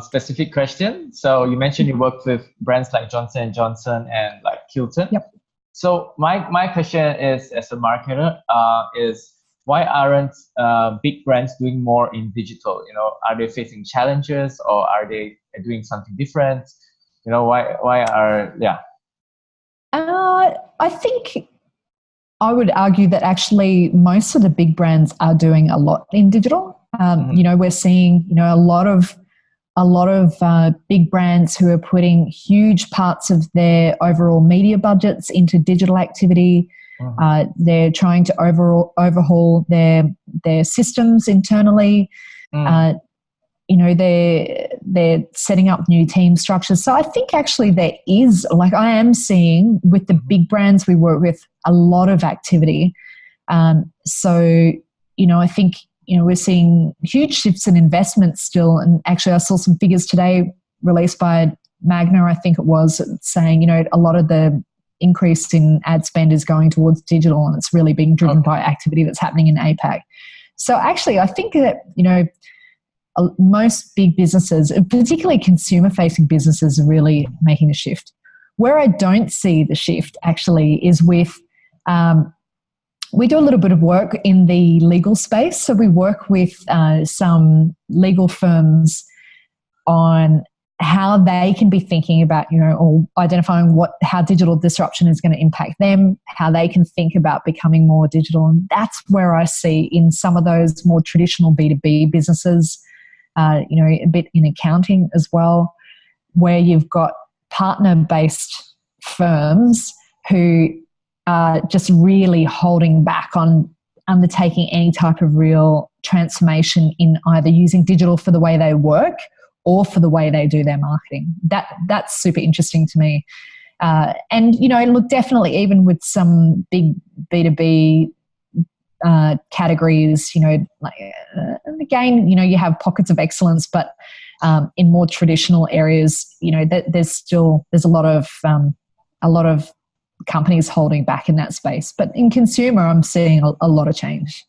specific question. So you mentioned you worked with brands like Johnson & Johnson and like Hilton. Yep. So my question is, as a marketer, is why aren't big brands doing more in digital? Are they facing challenges or are they doing something different? Why are, yeah. I think I would argue that actually most of the big brands are doing a lot in digital. We're seeing, a lot of big brands who are putting huge parts of their overall media budgets into digital activity. They're trying to overhaul their systems internally. They're setting up new team structures. So I think actually there is, I am seeing with the big brands we work with, a lot of activity. So, I think, we're seeing huge shifts in investment still. And actually I saw some figures today released by Magna, I think it was, saying, a lot of the increase in ad spend is going towards digital and it's really being driven by activity that's happening in APAC. So actually I think that, most big businesses, particularly consumer-facing businesses, are really making a shift. Where I don't see the shift actually is with, we do a little bit of work in the legal space. So we work with some legal firms on how they can be thinking about, or identifying how digital disruption is going to impact them, how they can think about becoming more digital. And that's where I see in some of those more traditional B2B businesses, a bit in accounting as well, where you've got partner-based firms who are just really holding back on undertaking any type of real transformation in either using digital for the way they work or for the way they do their marketing. That's super interesting to me. And, look, definitely even with some big B2B categories, again, you have pockets of excellence, but in more traditional areas, there's a lot of companies holding back in that space. But in consumer, I'm seeing a lot of change.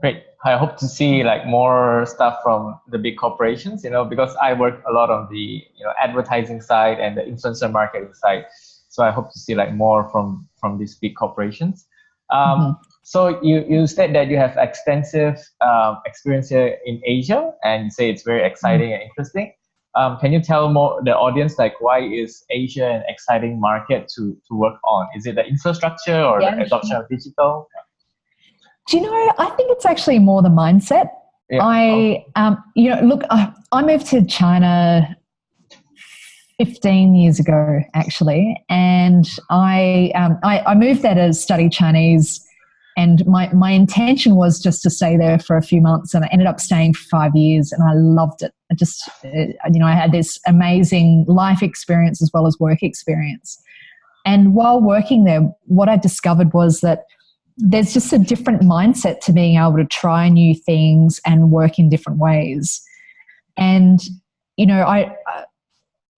Great. I hope to see like more stuff from the big corporations, because I work a lot on the advertising side and the influencer marketing side. So I hope to see like more from these big corporations. So you said that you have extensive experience here in Asia, and you say it's very exciting and interesting. Can you tell more the audience like why is Asia an exciting market to work on? Is it the infrastructure or the adoption of digital? Do you know, I think it's actually more the mindset. I moved to China 15 years ago, actually, and I moved there to study Chinese, and my intention was just to stay there for a few months, and I ended up staying for 5 years, and I loved it. I had this amazing life experience as well as work experience. And while working there, what I discovered was that there's just a different mindset to being able to try new things and work in different ways. And,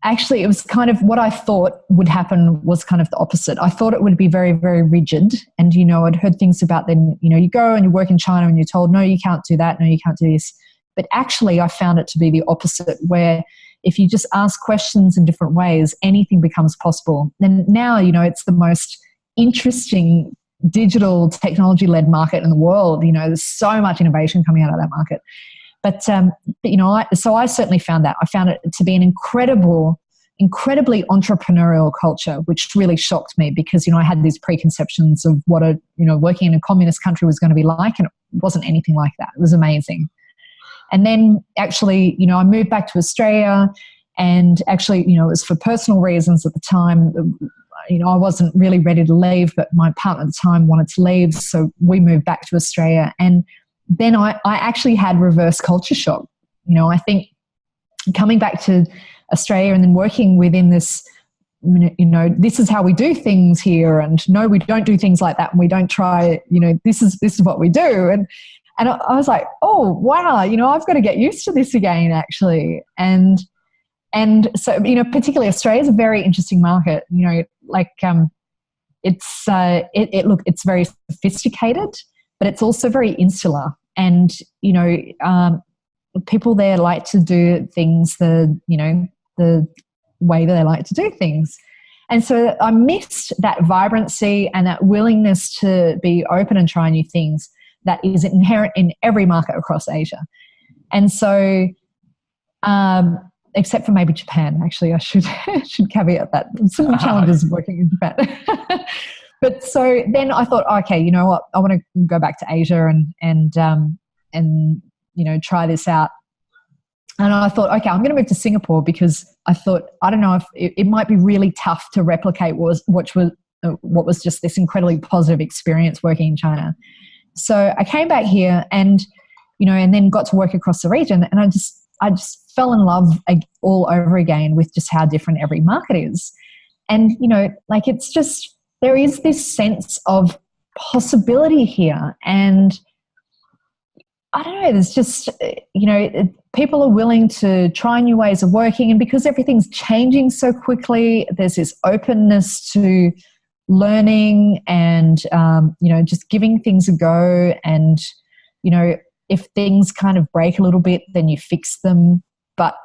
actually, it was kind of what I thought would happen was kind of the opposite. I thought it would be very, very rigid. And, I'd heard things about then, you go and you work in China and you're told, no, you can't do that. No, you can't do this. But actually, I found it to be the opposite, where if you just ask questions in different ways, anything becomes possible. And now, it's the most interesting digital technology-led market in the world. There's so much innovation coming out of that market. But so I certainly found that. I found it to be an incredibly entrepreneurial culture, which really shocked me because, I had these preconceptions of what working in a communist country was going to be like, and it wasn't anything like that. It was amazing. And then actually, I moved back to Australia, and actually, it was for personal reasons at the time. I wasn't really ready to leave, but my partner at the time wanted to leave, so we moved back to Australia. And then I actually had reverse culture shock. I think coming back to Australia and then working within this, this is how we do things here, and no, we don't do things like that, and we don't try, this is what we do. And I was like, oh, wow, I've got to get used to this again, actually. And so, particularly Australia is a very interesting market. It's very sophisticated, but it's also very insular. And, people there like to do things the way that they like to do things. And so I missed that vibrancy and that willingness to be open and try new things that is inherent in every market across Asia. And so, except for maybe Japan, actually, I should caveat that. Some challenges of working in Japan. But so then I thought, okay, you know what? I want to go back to Asia and try this out. And I thought, okay, I'm going to move to Singapore because I thought, I don't know if it might be really tough to replicate what was just this incredibly positive experience working in China. So I came back here and then got to work across the region, and I just fell in love all over again with just how different every market is. And, it's just, there is this sense of possibility here. And I don't know, there's just, people are willing to try new ways of working. And because everything's changing so quickly, there's this openness to learning and, just giving things a go. And, if things kind of break a little bit, then you fix them. But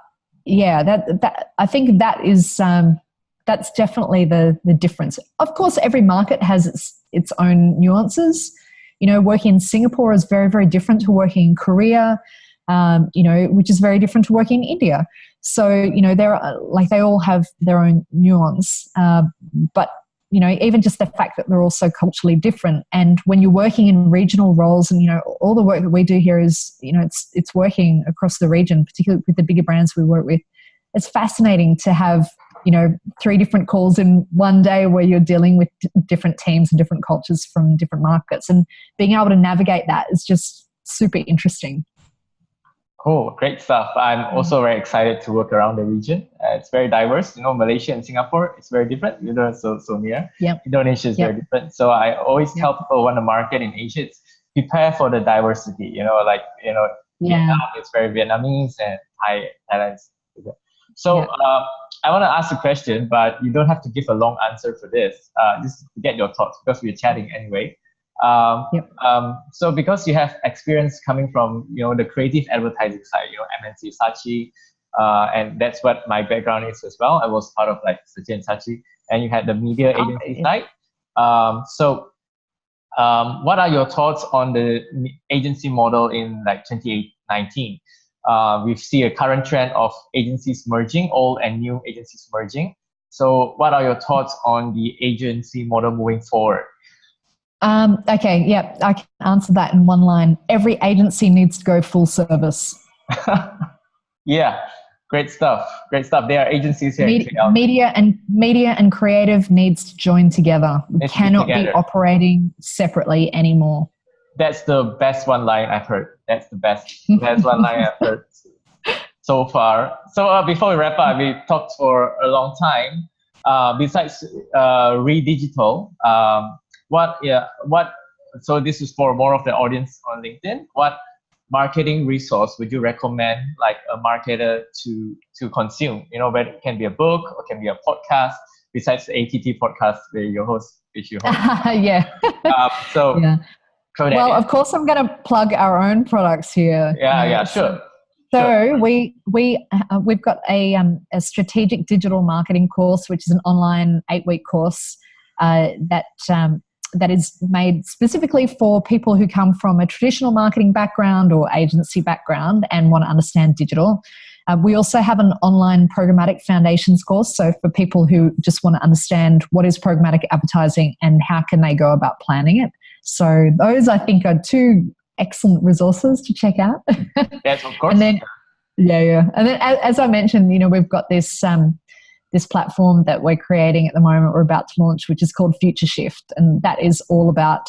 yeah, that I think that is, that's definitely the difference. Of course, every market has its own nuances. Working in Singapore is very, very different to working in Korea, which is very different to working in India. So, they all have their own nuance. But, even just the fact that they're all so culturally different. And when you're working in regional roles and, all the work that we do here is, it's working across the region, particularly with the bigger brands we work with. It's fascinating to have, 3 different calls in one day where you're dealing with different teams and different cultures from different markets, and being able to navigate that is just super interesting. Cool, great stuff. I'm also very excited to work around the region. It's very diverse. Malaysia and Singapore, it's very different. So near. Yep. Indonesia is very different. So I always tell people when the market in Asia, it's prepare for the diversity. Vietnam is very Vietnamese and Thailand. So I want to ask a question, but you don't have to give a long answer for this. Just to get your thoughts because we're chatting anyway. So because you have experience coming from the creative advertising side, MNC Saatchi, and that's what my background is as well. I was part of like Saatchi and Saatchi, and you had the media agency side. What are your thoughts on the agency model in like 2019? We see a current trend of agencies merging, old and new agencies merging. So what are your thoughts on the agency model moving forward? Okay, yeah, I can answer that in one line. Every agency needs to go full service. Yeah, great stuff. Great stuff. There are agencies here. Media and creative needs to join together. We cannot be operating separately anymore. That's the best one line I've heard. That's the best one line I've heard so far. So before we wrap up, we talked for a long time. Besides Redigital, so this is for more of the audience on LinkedIn. What marketing resource would you recommend like a marketer to consume? Whether it can be a book or can be a podcast, besides the ATT podcast where you host. Yeah. Well, of course, I'm going to plug our own products here. Sure. So we've got a strategic digital marketing course, which is an online 8-week course that is made specifically for people who come from a traditional marketing background or agency background and want to understand digital. We also have an online programmatic foundations course, so for people who just want to understand what is programmatic advertising and how can they go about planning it. So those, I think, are two excellent resources to check out. Yes, of course. And then, and then, as I mentioned, we've got this this platform that we're creating at the moment, we're about to launch, which is called Future Shift, and that is all about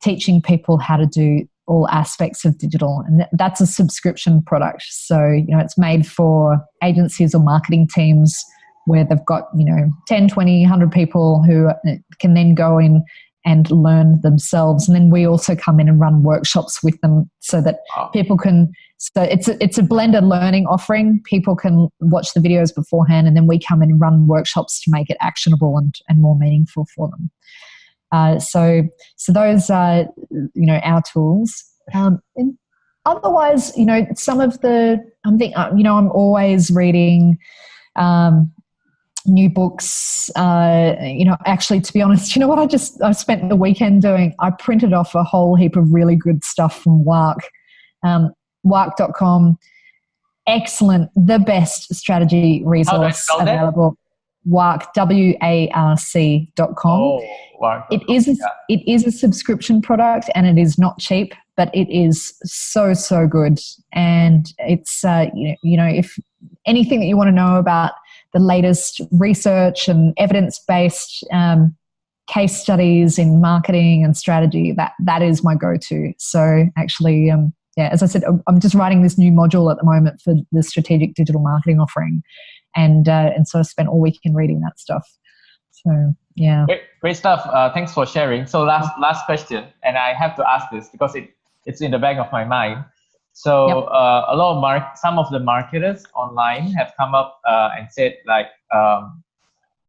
teaching people how to do all aspects of digital, and that's a subscription product. So it's made for agencies or marketing teams where they've got 10, 20, 100 people who can then go in and learn themselves. And then we also come in and run workshops with them so that people can, so it's a blended learning offering. People can watch the videos beforehand and then we come in and run workshops to make it actionable and more meaningful for them. So those are, our tools. And otherwise, some of the, I'm always reading, new books, actually, to be honest, what I spent the weekend doing? I printed off a whole heap of really good stuff from WARC, WARC.com. Excellent, the best strategy resource available. WARC, WARC.com. Oh, WARC. It is a subscription product and it is not cheap, but it is so good. And it's, if anything that you want to know about the latest research and evidence-based case studies in marketing and strategy, that is my go-to. So actually, as I said, I'm just writing this new module at the moment for the strategic digital marketing offering, and so I spent all weekend reading that stuff. So yeah, great stuff. Thanks for sharing. So last question, and I have to ask this because it's in the back of my mind. So a lot of some of the marketers online have come up and said like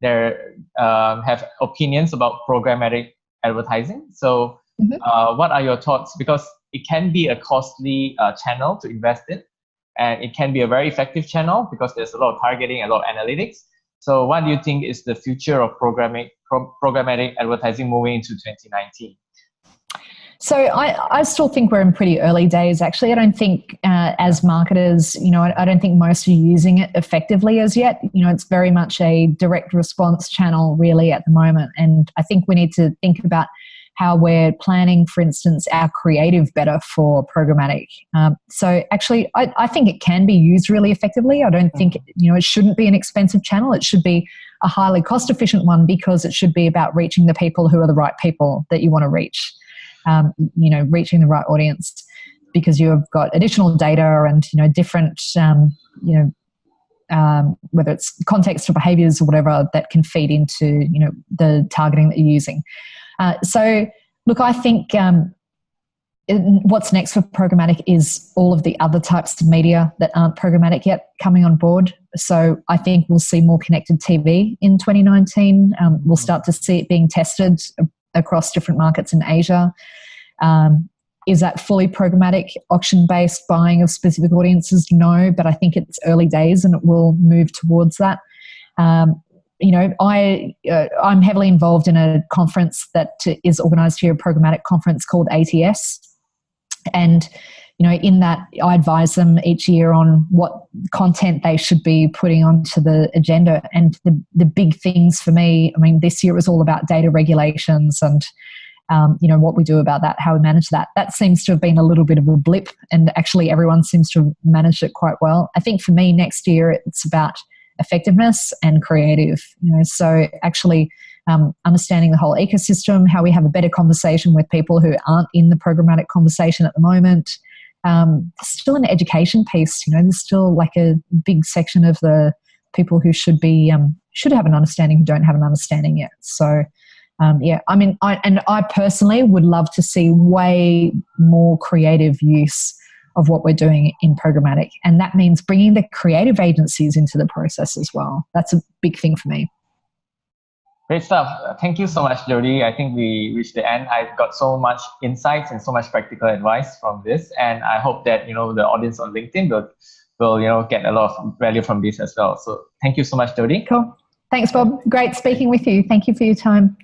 they have opinions about programmatic advertising. So what are your thoughts? Because it can be a costly channel to invest in, and it can be a very effective channel because there's a lot of targeting, a lot of analytics. So what do you think is the future of programmatic advertising moving into 2019? So I still think we're in pretty early days, actually. I don't think as marketers, I don't think most are using it effectively as yet. It's very much a direct response channel really at the moment. And I think we need to think about how we're planning, for instance, our creative better for programmatic. So actually, I think it can be used really effectively. I don't think, it shouldn't be an expensive channel. It should be a highly cost-efficient one because it should be about reaching the people who are the right people that you want to reach. Reaching the right audience, because you've got additional data and, different, whether it's context or behaviors or whatever that can feed into, the targeting that you're using. So look, I think what's next for programmatic is all of the other types of media that aren't programmatic yet coming on board. So I think we'll see more connected TV in 2019. We'll start to see it being tested across different markets in Asia. Is that fully programmatic, auction-based buying of specific audiences? No, but I think it's early days and it will move towards that. I'm heavily involved in a conference that is organised here, a programmatic conference called ATS. And, in that I advise them each year on what content they should be putting onto the agenda. And the big things for me, this year was all about data regulations and what we do about that, how we manage that. That seems to have been a little bit of a blip, and actually everyone seems to have managed it quite well. I think for me next year it's about effectiveness and creative, so actually understanding the whole ecosystem, how we have a better conversation with people who aren't in the programmatic conversation at the moment. There's still an education piece, there's still like a big section of the people who should have an understanding who don't have an understanding yet. So I personally would love to see way more creative use of what we're doing in programmatic. And that means bringing the creative agencies into the process as well. That's a big thing for me. Great stuff. Thank you so much, Jodie. I think we reached the end. I got so much insights and so much practical advice from this. And I hope that, the audience on LinkedIn will get a lot of value from this as well. So thank you so much, Jodie. Cool. Thanks, Bob. Great speaking with you. Thank you for your time.